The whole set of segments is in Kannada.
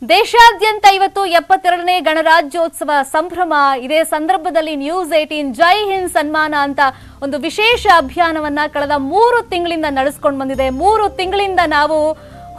ದೇಶಾದ್ಯಂತ ಇವತ್ತು 72ನೇ ಗಣರಾಜ್ಯೋತ್ಸವ ಸಂಭ್ರಮ. ಇದೇ ಸಂದರ್ಭದಲ್ಲಿ ನ್ಯೂಸ್ 18 ಜೈ ಹಿಂದ್ ಸನ್ಮಾನ ಅಂತ ಒಂದು ವಿಶೇಷ ಅಭಿಯಾನವನ್ನ ಕಳೆದ 3 ತಿಂಗಳಿಂದ ನಡೆಸಿಕೊಂಡು ಬಂದಿದೆ. 3 ತಿಂಗಳಿಂದ ನಾವು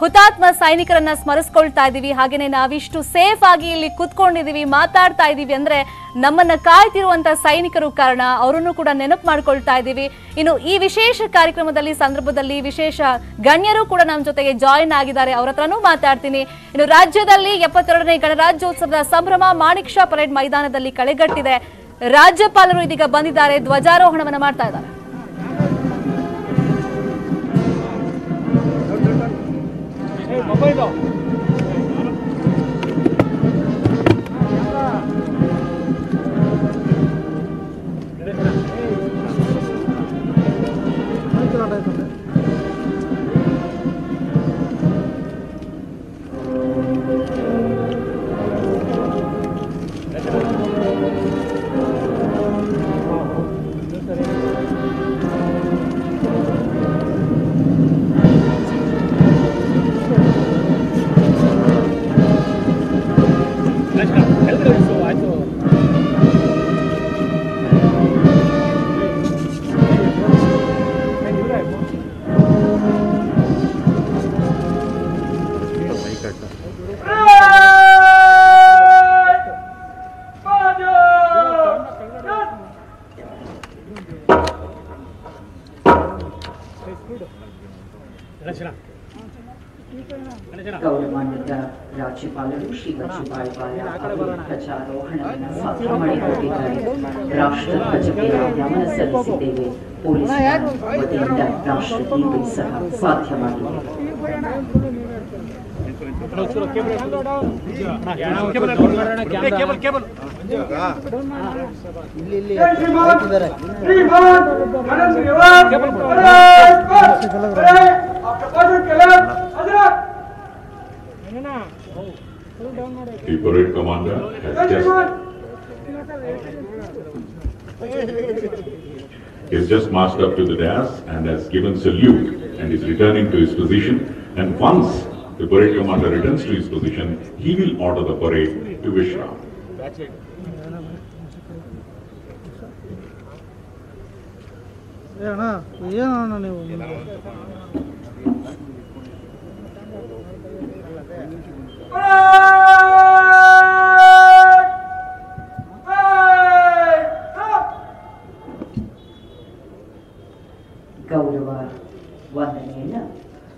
ಹುತಾತ್ಮ ಸೈನಿಕರನ್ನ ಸ್ಮರಿಸಿಕೊಳ್ತಾ ಇದೀವಿ. ಹಾಗೇನೆ ನಾವಿಷ್ಟು ಸೇಫ್ ಆಗಿ ಇಲ್ಲಿ ಕೂತ್ಕೊಂಡಿದೀವಿ, ಮಾತಾಡ್ತಾ ಇದೀವಿ ಅಂದ್ರೆ ನಮ್ಮನ್ನ ಕಾಯ್ತಿರುವಂತ ಸೈನಿಕರು ಕಾರಣ. ಅವರನ್ನು ಕೂಡ ನೆನಪು ಮಾಡ್ಕೊಳ್ತಾ ಇದೀವಿ. ಇನ್ನು ಈ ವಿಶೇಷ ಕಾರ್ಯಕ್ರಮದಲ್ಲಿ ಸಂದರ್ಭದಲ್ಲಿ ವಿಶೇಷ ಗಣ್ಯರು ಕೂಡ ನಮ್ಮ ಜೊತೆಗೆ ಜಾಯಿನ್ ಆಗಿದ್ದಾರೆ. ಅವರ ಹತ್ರನೂ ಮಾತಾಡ್ತೀನಿ. ಇನ್ನು ರಾಜ್ಯದಲ್ಲಿ 72ನೇ ಗಣರಾಜ್ಯೋತ್ಸವದ ಸಂಭ್ರಮ ಮಾಣಿಕ್ ಷಾ ಪರೇಡ್ ಮೈದಾನದಲ್ಲಿ ಕಳೆಗಟ್ಟಿದೆ. ರಾಜ್ಯಪಾಲರು ಇದೀಗ ಬಂದಿದ್ದಾರೆ, ಧ್ವಜಾರೋಹಣವನ್ನ ಮಾಡ್ತಾ ಇದ್ದಾರೆ. ಗೌರವಾನ್ವಿತ ರಾಜ್ಯಪಾಲರು ಶ್ರೀ ವಜುಭಾಯಿ ವಾಲಾ ಅವರು ಧ್ವಜಾರೋಹಣವನ್ನು ಸಾಧ್ಯ ಮಾಡಿಕೊಟ್ಟಿದ್ದಾರೆ. ರಾಷ್ಟ್ರಧ್ವಜಕ್ಕೆ ನಮನ ಸಲ್ಲಿಸಿದ್ದೇವೆ. ಪೊಲೀಸ್ ವತಿಯಿಂದ ರಾಷ್ಟ್ರಗೀತೆ ಸಹ ಸಾಧ್ಯವಾಗಿದೆ. The parade commander has just marched up to the dais and has given salute and is returning to his position. And once the parade commander returns to his position, he will order the parade to Vishram. ಗೌರವ ವಂದನೆಯನ್ನ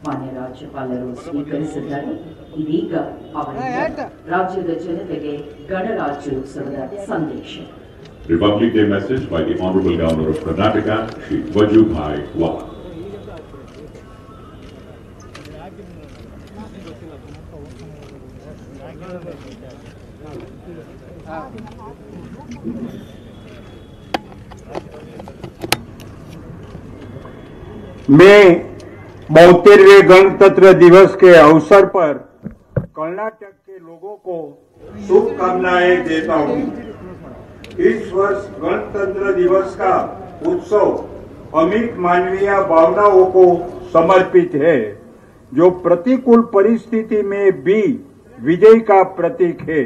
ಮಾನ್ಯ ರಾಜ್ಯಪಾಲರು ಸ್ವೀಕರಿಸಿದ್ದಾರೆ. ಇದೀಗ ಅವರಿಂದ ರಾಜ್ಯದ ಜನತೆಗೆ ಗಣರಾಜ್ಯೋತ್ಸವದ ಸಂದೇಶ. Republic Day message by the Honorable Governor of Karnataka, Shri Vajubhai Wala. मैं 72वें गणतंत्र दिवस के अवसर पर कर्नाटक के लोगों को शुभकामनाएं देता हूं। इस वर्ष गणतंत्र दिवस का उत्सव अमिट मानवीय भावनाओं को समर्पित है, जो प्रतिकूल परिस्थिति में भी विजय का प्रतीक है।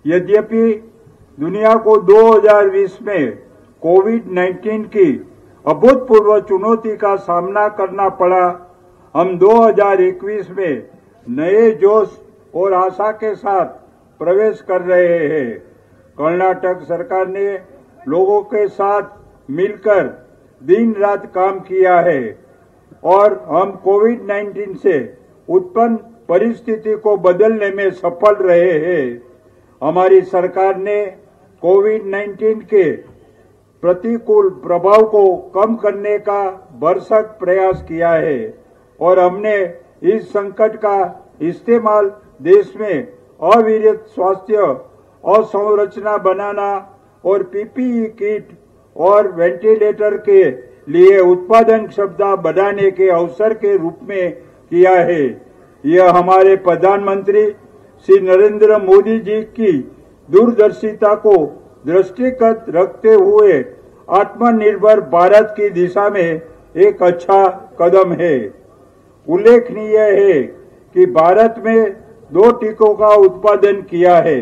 यद्यपि दुनिया को 2020 में कोविड-19 की अभूतपूर्व चुनौती का सामना करना पड़ा, हम 2021 में नए जोश और आशा के साथ प्रवेश कर रहे हैं। कर्नाटक सरकार ने लोगों के साथ मिलकर दिन रात काम किया है और हम कोविड-19 से उत्पन्न परिस्थिति को बदलने में सफल रहे हैं। हमारी सरकार ने कोविड-19 के प्रतिकूल प्रभाव को कम करने का भरसक प्रयास किया है और हमने इस संकट का इस्तेमाल देश में अविरत स्वास्थ्य अवसंरचना बनाना और पीपीई किट और वेंटिलेटर के लिए उत्पादन क्षमता बढ़ाने के अवसर के रूप में किया है। यह हमारे प्रधानमंत्री श्री नरेंद्र मोदी जी की दूरदर्शिता को दृष्टिगत रखते हुए आत्मनिर्भर भारत की दिशा में एक अच्छा कदम है। उल्लेखनीय है कि भारत में 2 टीकों का उत्पादन किया है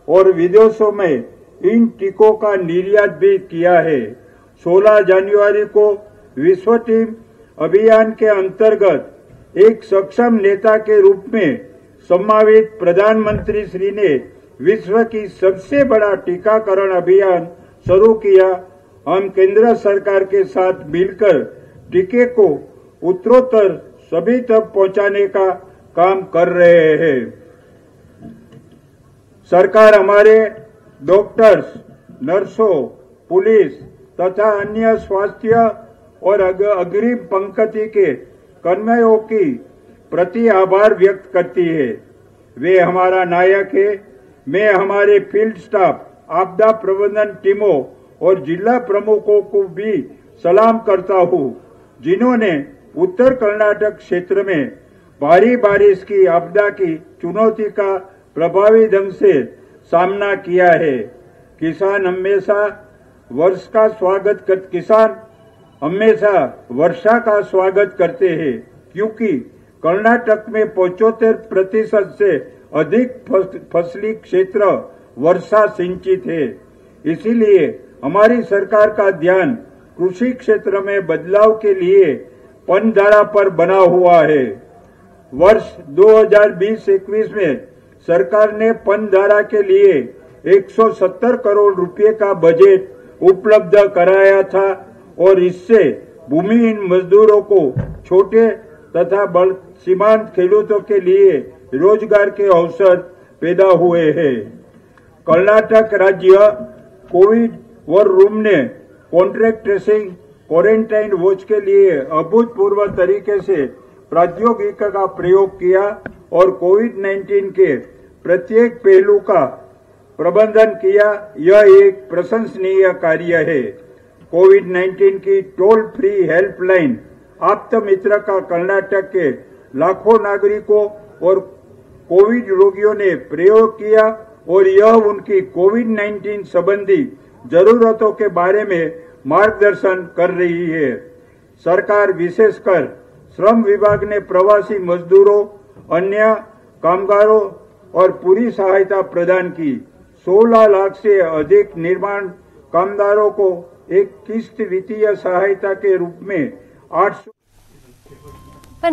और विदेशों में इन टीकों का निर्यात भी किया है। 16 जनवरी को विश्व टीम अभियान के अंतर्गत एक सक्षम नेता के रूप में सम्मानित प्रधानमंत्री श्री ने विश्व की सबसे बड़ा टीकाकरण अभियान शुरू किया। हम केंद्र सरकार के साथ मिलकर टीके को उत्तरोत्तर सभी तक पहुंचाने का काम कर रहे हैं। सरकार हमारे डॉक्टर्स, नर्सों, पुलिस तथा अन्य स्वास्थ्य और अग्रिम पंक्ति के कर्मियों की प्रति आभार व्यक्त करती है। वे हमारा नायक है। मैं हमारे फील्ड स्टाफ, आपदा प्रबंधन टीमों और जिला प्रमुखों को भी सलाम करता हूं, जिन्होंने उत्तर कर्नाटक क्षेत्र में भारी बारिश की आपदा की चुनौती का प्रभावी ढंग से सामना किया है। किसान हमेशा वर्षा का स्वागत करते हैं, क्योंकि कर्नाटक में 75% से अधिक फसली क्षेत्र वर्षा सिंचित है। इसीलिए हमारी सरकार का ध्यान कृषि क्षेत्र में बदलाव के लिए पनधारा पर बना हुआ है। वर्ष 2020-21 में सरकार ने पनधारा के लिए 170 करोड़ रुपए का बजट उपलब्ध कराया था और इससे भूमिहीन मजदूरों को, छोटे तथा सीमांत खेडूतों के लिए रोजगार के अवसर पैदा हुए हैं। कर्नाटक राज्य कोविड वॉर रूम ने कॉन्ट्रैक्ट ट्रेसिंग, क्वारंटाइन वॉच के लिए अभूतपूर्व तरीके से प्रौद्योगिकी का प्रयोग किया और कोविड-19 के प्रत्येक पहलू का प्रबंधन किया। यह एक प्रशंसनीय कार्य है। कोविड-19 की टोल फ्री हेल्पलाइन आप्त मित्र का कर्नाटक के लाखों नागरिकों और कोविड रोगियों ने प्रयोग किया और यह उनकी कोविड-19 संबंधी जरूरतों के बारे में मार्गदर्शन कर रही है। सरकार, विशेषकर श्रम विभाग ने प्रवासी मजदूरों, अन्य कामगारों और पूरी सहायता प्रदान की। 16 लाख से अधिक निर्माण कामगारों को एक किस्त वित्तीय सहायता के रूप में 800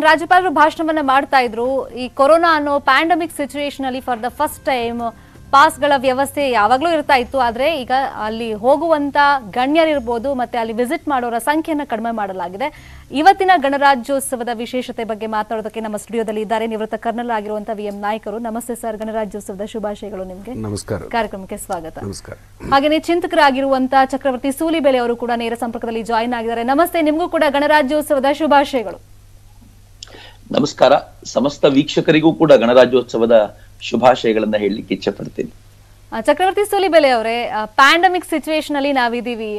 ರಾಜ್ಯಪಾಲರು ಭಾಷಣವನ್ನ ಮಾಡ್ತಾ ಇದ್ರು. ಈ ಕೊರೋನಾ ಅನ್ನೋ ಪ್ಯಾಂಡಮಿಕ್ ಸಿಚುಯೇಷನ್ ಅಲ್ಲಿ ಫಾರ್ ದ ಫಸ್ಟ್ ಟೈಮ್ ಪಾಸ್ಗಳ ವ್ಯವಸ್ಥೆ ಯಾವಾಗಲೂ ಇರ್ತಾ ಇತ್ತು. ಆದ್ರೆ ಈಗ ಅಲ್ಲಿ ಹೋಗುವಂತ ಗಣ್ಯರಿರ್ಬೋದು ಮತ್ತೆ ಅಲ್ಲಿ ವಿಸಿಟ್ ಮಾಡೋರ ಸಂಖ್ಯೆಯನ್ನು ಕಡಿಮೆ ಮಾಡಲಾಗಿದೆ. ಇವತ್ತಿನ ಗಣರಾಜ್ಯೋತ್ಸವದ ವಿಶೇಷತೆ ಬಗ್ಗೆ ಮಾತಾಡೋದಕ್ಕೆ ನಮ್ಮ ಸ್ಟುಡಿಯೋದಲ್ಲಿ ಇದ್ದಾರೆ ನಿವೃತ್ತ ಕರ್ನಲ್ ಆಗಿರುವಂತಹ ವಿ.ಎಂ. ನಾಯ್ಕರು. ನಮಸ್ತೆ ಸರ್, ಗಣರಾಜ್ಯೋತ್ಸವದ ಶುಭಾಶಯಗಳು ನಿಮಗೆ. ನಮಸ್ಕಾರ. ಕಾರ್ಯಕ್ರಮಕ್ಕೆ ಸ್ವಾಗತ. ನಮಸ್ಕಾರ. ಹಾಗೆಯೇ ಚಿಂತಕರಾಗಿರುವಂತಹ ಚಕ್ರವರ್ತಿ ಸೂಲಿಬೆಲೆ ಅವರು ಕೂಡ ನೇರ ಸಂಪರ್ಕದಲ್ಲಿ ಜಾಯಿನ್ ಆಗಿದ್ದಾರೆ. ನಮಸ್ತೆ, ನಿಮಗೂ ಕೂಡ ಗಣರಾಜ್ಯೋತ್ಸವದ ಶುಭಾಶಯಗಳು. ನಮಸ್ಕಾರ. ಸಮಸ್ತ ವೀಕ್ಷಕರಿಗೂ ಕೂಡ ಗಣರಾಜ್ಯೋತ್ಸವದ ಶುಭಾಶಯಗಳನ್ನ ಹೇಳಲಿಕ್ಕೆ ಇಚ್ಛೆ ಪಡ್ತೀನಿ. ಚಕ್ರವರ್ತಿ ಸೂಲಿಬೆಲೆ ಅವರೇ, ಪ್ಯಾಂಡಮಿಕ್ ಸಿಚುವೇಶನ್ ಅಲ್ಲಿ ನಾವಿದ್ದೀವಿ.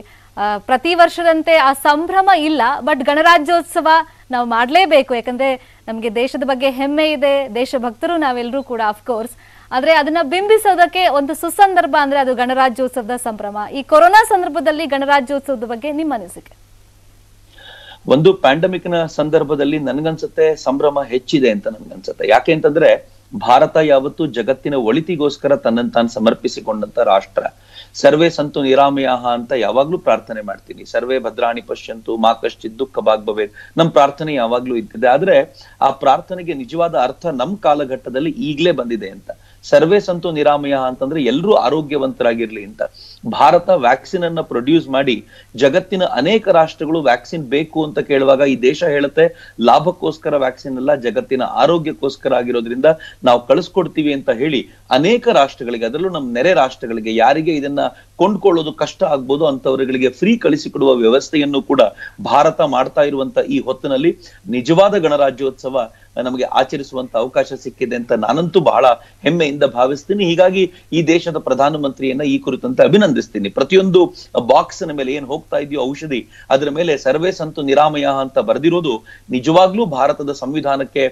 ಪ್ರತಿ ವರ್ಷದಂತೆ ಆ ಸಂಭ್ರಮ ಇಲ್ಲ, ಬಟ್ ಗಣರಾಜ್ಯೋತ್ಸವ ನಾವು ಮಾಡಲೇಬೇಕು. ಯಾಕಂದ್ರೆ ನಮಗೆ ದೇಶದ ಬಗ್ಗೆ ಹೆಮ್ಮೆ ಇದೆ, ದೇಶಭಕ್ತರು ನಾವೆಲ್ಲರೂ ಕೂಡ ಅಫ್ಕೋರ್ಸ್. ಆದ್ರೆ ಅದನ್ನ ಬಿಂಬಿಸೋದಕ್ಕೆ ಒಂದು ಸುಸಂದರ್ಭ ಅಂದ್ರೆ ಅದು ಗಣರಾಜ್ಯೋತ್ಸವದ ಸಂಭ್ರಮ. ಈ ಕೊರೋನಾ ಸಂದರ್ಭದಲ್ಲಿ ಗಣರಾಜ್ಯೋತ್ಸವದ ಬಗ್ಗೆ ನಿಮ್ಮ ಅನಿಸಿಕೆ? ಒಂದು ಪ್ಯಾಂಡಮಿಕ್ ನ ಸಂದರ್ಭದಲ್ಲಿ ನನ್ಗನ್ಸುತ್ತೆ ಸಂಭ್ರಮ ಹೆಚ್ಚಿದೆ ಅಂತ ನನ್ಗನ್ಸುತ್ತೆ. ಯಾಕೆ ಅಂತಂದ್ರೆ ಭಾರತ ಯಾವತ್ತು ಜಗತ್ತಿನ ಒಳಿತಿಗೋಸ್ಕರ ತನ್ನನ್ನು ತಾನು ಸಮರ್ಪಿಸಿಕೊಂಡಂತ ರಾಷ್ಟ್ರ. ಸರ್ವೇ ಸಂತು ನಿರಾಮಯಾಹ ಅಂತ ಯಾವಾಗ್ಲೂ ಪ್ರಾರ್ಥನೆ ಮಾಡ್ತೀನಿ. ಸರ್ವೇ ಭದ್ರಾಣಿ ಪಶ್ಯಂತು ಮಾ ಕಶ್ಚಿತ್ ದುಃಖ ಭಾಗ್ ಭವೇತ್. ನಮ್ ಪ್ರಾರ್ಥನೆ ಯಾವಾಗ್ಲೂ ಇದ್ದಿದೆ. ಆದ್ರೆ ಆ ಪ್ರಾರ್ಥನೆಗೆ ನಿಜವಾದ ಅರ್ಥ ನಮ್ ಕಾಲಘಟ್ಟದಲ್ಲಿ ಈಗ್ಲೇ ಬಂದಿದೆ ಅಂತ. ಸರ್ವೇ ಸಂತು ನಿರಾಮಯ ಅಂತಂದ್ರೆ ಎಲ್ಲರೂ ಆರೋಗ್ಯವಂತರಾಗಿರ್ಲಿ ಅಂತ. ಭಾರತ ವ್ಯಾಕ್ಸಿನ್ ಅನ್ನ ಪ್ರೊಡ್ಯೂಸ್ ಮಾಡಿ ಜಗತ್ತಿನ ಅನೇಕ ರಾಷ್ಟ್ರಗಳು ವ್ಯಾಕ್ಸಿನ್ ಬೇಕು ಅಂತ ಕೇಳುವಾಗ ಈ ದೇಶ ಹೇಳುತ್ತೆ ಲಾಭಕ್ಕೋಸ್ಕರ ವ್ಯಾಕ್ಸಿನ್ ಅಲ್ಲ, ಜಗತ್ತಿನ ಆರೋಗ್ಯಕ್ಕೋಸ್ಕರ ಆಗಿರೋದ್ರಿಂದ ನಾವು ಕಳಿಸ್ಕೊಡ್ತೀವಿ ಅಂತ ಹೇಳಿ ಅನೇಕ ರಾಷ್ಟ್ರಗಳಿಗೆ, ಅದರಲ್ಲೂ ನಮ್ಮ ನೆರೆ ರಾಷ್ಟ್ರಗಳಿಗೆ, ಯಾರಿಗೆ ಇದನ್ನ ಕೊಂಡ್ಕೊಳ್ಳೋದು ಕಷ್ಟ ಆಗ್ಬೋದು ಅಂತವರುಗಳಿಗೆ ಫ್ರೀ ಕಳಿಸಿಕೊಡುವ ವ್ಯವಸ್ಥೆಯನ್ನು ಕೂಡ ಭಾರತ ಮಾಡ್ತಾ ಇರುವಂತ ಈ ಹೊತ್ತಿನಲ್ಲಿ ನಿಜವಾದ ಗಣರಾಜ್ಯೋತ್ಸವ ನಮಗೆ ಆಚರಿಸುವಂತ ಅವಕಾಶ ಸಿಕ್ಕಿದೆ ಅಂತ ನಾನಂತೂ ಬಹಳ ಹೆಮ್ಮೆಯಿಂದ ಭಾವಿಸ್ತೀನಿ. ಹೀಗಾಗಿ ಈ ದೇಶದ ಪ್ರಧಾನಮಂತ್ರಿಯನ್ನ ಈ ಕುರಿತಂತೆ ಅಭಿನಂದಿಸ್ತೀನಿ. ಪ್ರತಿಯೊಂದು ಬಾಕ್ಸ್ ನ ಮೇಲೆ ಏನ್ ಹೋಗ್ತಾ ಇದೆಯೋ ಔಷಧಿ, ಅದರ ಮೇಲೆ ಸರ್ವೇ ಸಂತು ನಿರಾಮಯ ಅಂತ ಬರೆದಿರೋದು ನಿಜವಾಗ್ಲೂ ಭಾರತದ ಸಂವಿಧಾನಕ್ಕೆ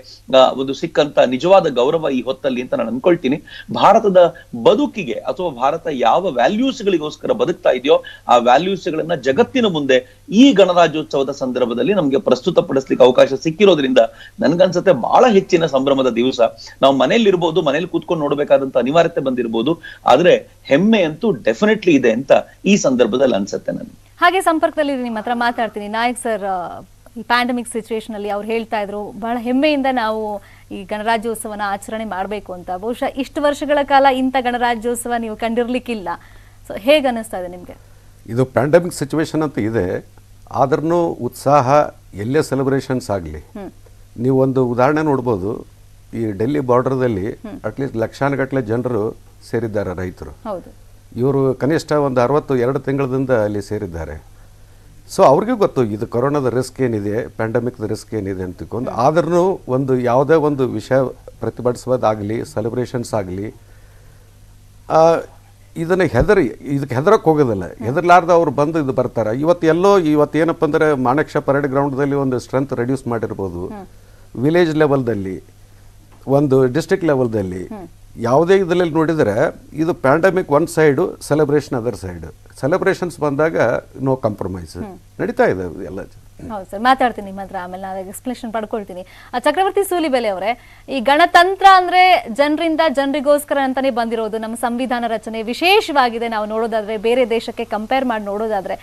ಒಂದು ಸಿಕ್ಕಂತ ನಿಜವಾದ ಗೌರವ ಈ ಹೊತ್ತಲ್ಲಿ ಅಂತ ನಾನು ಅನ್ಕೊಳ್ತೀನಿ. ಭಾರತದ ಬದುಕಿಗೆ ಅಥವಾ ಭಾರತ ಯಾವ ವ್ಯಾಲ್ಯೂಸ್ ಗಳಿಗೋಸ್ಕರ ಬದುಕ್ತಾ ಇದೆಯೋ ಆ ವ್ಯಾಲ್ಯೂಸ್ ಗಳನ್ನ ಜಗತ್ತಿನ ಮುಂದೆ ಈ ಗಣರಾಜ್ಯೋತ್ಸವದ ಸಂದರ್ಭದಲ್ಲಿ ನಮ್ಗೆ ಪ್ರಸ್ತುತಪಡಿಸ್ಲಿಕ್ಕೆ ಅವಕಾಶ ಸಿಕ್ಕಿರೋದ್ರಿಂದ ನನ್ಗನ್ಸುತ್ತೆ ನನ್ಗನ್ಸುತ್ತೆ ಬಹಳ ಹೆಚ್ಚಿನ ಸಂಭ್ರಮದ ದಿವಸ. ನಾವು ಮನೇಲಿ ಇರ್ಬೋದು, ಮನೇಲಿ ಕೂತ್ಕೊಂಡು ನೋಡ್ಬೇಕಾದಂತ ಅನಿವಾರ್ಯತೆ ಬಂದಿರ್ಬೋದು, ಆದ್ರೆ ಹೆಮ್ಮೆ ಅಂತೂ ಡೆಫಿನೆಟ್ಲಿ ಇದೆ ಅಂತ ಈ ಸಂದರ್ಭದಲ್ಲಿ ಅನ್ಸುತ್ತೆ ನನಗೆ. ಹಾಗೆ ಸಂಪರ್ಕದಲ್ಲಿ ನಿಮ್ಮ ಹತ್ರ ಮಾತಾಡ್ತೀನಿ. ನಾಯಕ್ ಸರ್, ಈ ಪ್ಯಾಂಡಮಿಕ್ ಸಿಚುವೇಶನ್ ಅಲ್ಲಿ ಅವ್ರು ಹೇಳ್ತಾ ಇದ್ರು ಬಹಳ ಹೆಮ್ಮೆಯಿಂದ ನಾವು ಈ ಗಣರಾಜ್ಯೋತ್ಸವನ ಆಚರಣೆ ಮಾಡಬೇಕು ಅಂತ. ಬಹುಶಃ ಇಷ್ಟು ವರ್ಷಗಳ ಕಾಲ ಇಂಥ ಗಣರಾಜ್ಯೋತ್ಸವ ನೀವು ಕಂಡಿರ್ಲಿಕ್ಕಿಲ್ಲ. ಸೊ ಹೇಗೆ ಅನಿಸ್ತಾ ಇದೆ ನಿಮಗೆ? ಇದು ಪ್ಯಾಂಡಮಿಕ್ ಸಿಚುವೇಶನ್ ಅಂತ ಇದೆ, ಆದ್ರೂ ಉತ್ಸಾಹ ಎಲ್ಲೇ ಸೆಲೆಬ್ರೇಷನ್ಸ್ ಆಗಲಿ. ನೀವು ಒಂದು ಉದಾಹರಣೆ ನೋಡ್ಬೋದು, ಈ ಡೆಲ್ಲಿ ಬಾರ್ಡರ್ದಲ್ಲಿ ಅಟ್ಲೀಸ್ಟ್ ಲಕ್ಷಾನುಗಟ್ಟಲೆ ಜನರು ಸೇರಿದ್ದಾರೆ ರೈತರು. ಇವರು ಕನಿಷ್ಠ ಒಂದು 62 ತಿಂಗಳಿಂದ ಅಲ್ಲಿ ಸೇರಿದ್ದಾರೆ. ಸೊ ಅವ್ರಿಗೂ ಗೊತ್ತು ಇದು ಕೊರೋನಾದ ರಿಸ್ಕ್ ಏನಿದೆ, ಪ್ಯಾಂಡಮಿಕ್ದ ರಿಸ್ಕ್ ಏನಿದೆ ಅಂತ ತಿಳ್ಕೊಂಡು. ಆದ್ರೂ ಒಂದು ಯಾವುದೇ ಒಂದು ವಿಷಯ ಪ್ರತಿಭಟಿಸೋದಾಗಲಿ, ಸೆಲೆಬ್ರೇಷನ್ಸ್ ಆಗಲಿ, ಇದನ್ನು ಇದಕ್ಕೆ ಹೆದರಕ್ಕೆ ಹೋಗೋದಿಲ್ಲ. ಹೆದರ್ಲಾರ್ದ ಅವ್ರು ಬಂದು ಇದು ಬರ್ತಾರೆ. ಇವತ್ತೇನಪ್ಪ ಅಂದರೆ ಮಾಣೆಕ್ಷ ಪರೇಡ್ ಗ್ರೌಂಡ್ದಲ್ಲಿ ಒಂದು ಸ್ಟ್ರೆಂತ್ ರೆಡ್ಯೂಸ್ ಮಾಡಿರ್ಬೋದು, ವಿಲೇಜ್ ಲೆವೆಲ್ದಲ್ಲಿ, ಒಂದು ಡಿಸ್ಟ್ರಿಕ್ಟ್ ಲೆವೆಲ್ದಲ್ಲಿ, ಯಾವುದೇ ಇದರಲ್ಲಿ ನೋಡಿದರೆ ಇದು ಪ್ಯಾಂಡಮಿಕ್ ಒಂದು side, celebration other side. Celebrations ಬಂದಾಗ ನೋ ಕಾಂಪ್ರಮೈಸ್ ನಡೀತಾ ಇದೆ ಎಲ್ಲ. ಹೌದು ಸರ್, ಮಾತಾಡ್ತೀನಿ ನಿಮ್ಮ ಹತ್ರ, ಆಮೇಲೆ ನಾನು ಎಕ್ಸ್ಪ್ಲೇಷನ್ ಪಡ್ಕೊಳ್ತೀನಿ. ಚಕ್ರವರ್ತಿ ಸೂಲಿಬೆಲೆ ಅವರೇ, ಈ ಗಣತಂತ್ರ ಅಂದ್ರೆ ಜನರಿಂದ ಜನರಿಗೋಸ್ಕರ ಅಂತಾನೆ ಬಂದಿರೋದು. ನಮ್ಮ ಸಂವಿಧಾನ ರಚನೆ ವಿಶೇಷವಾಗಿದೆ. ನಾವು ನೋಡೋದಾದ್ರೆ, ಬೇರೆ ದೇಶಕ್ಕೆ ಕಂಪೇರ್ ಮಾಡಿ ನೋಡೋದಾದ್ರೆ,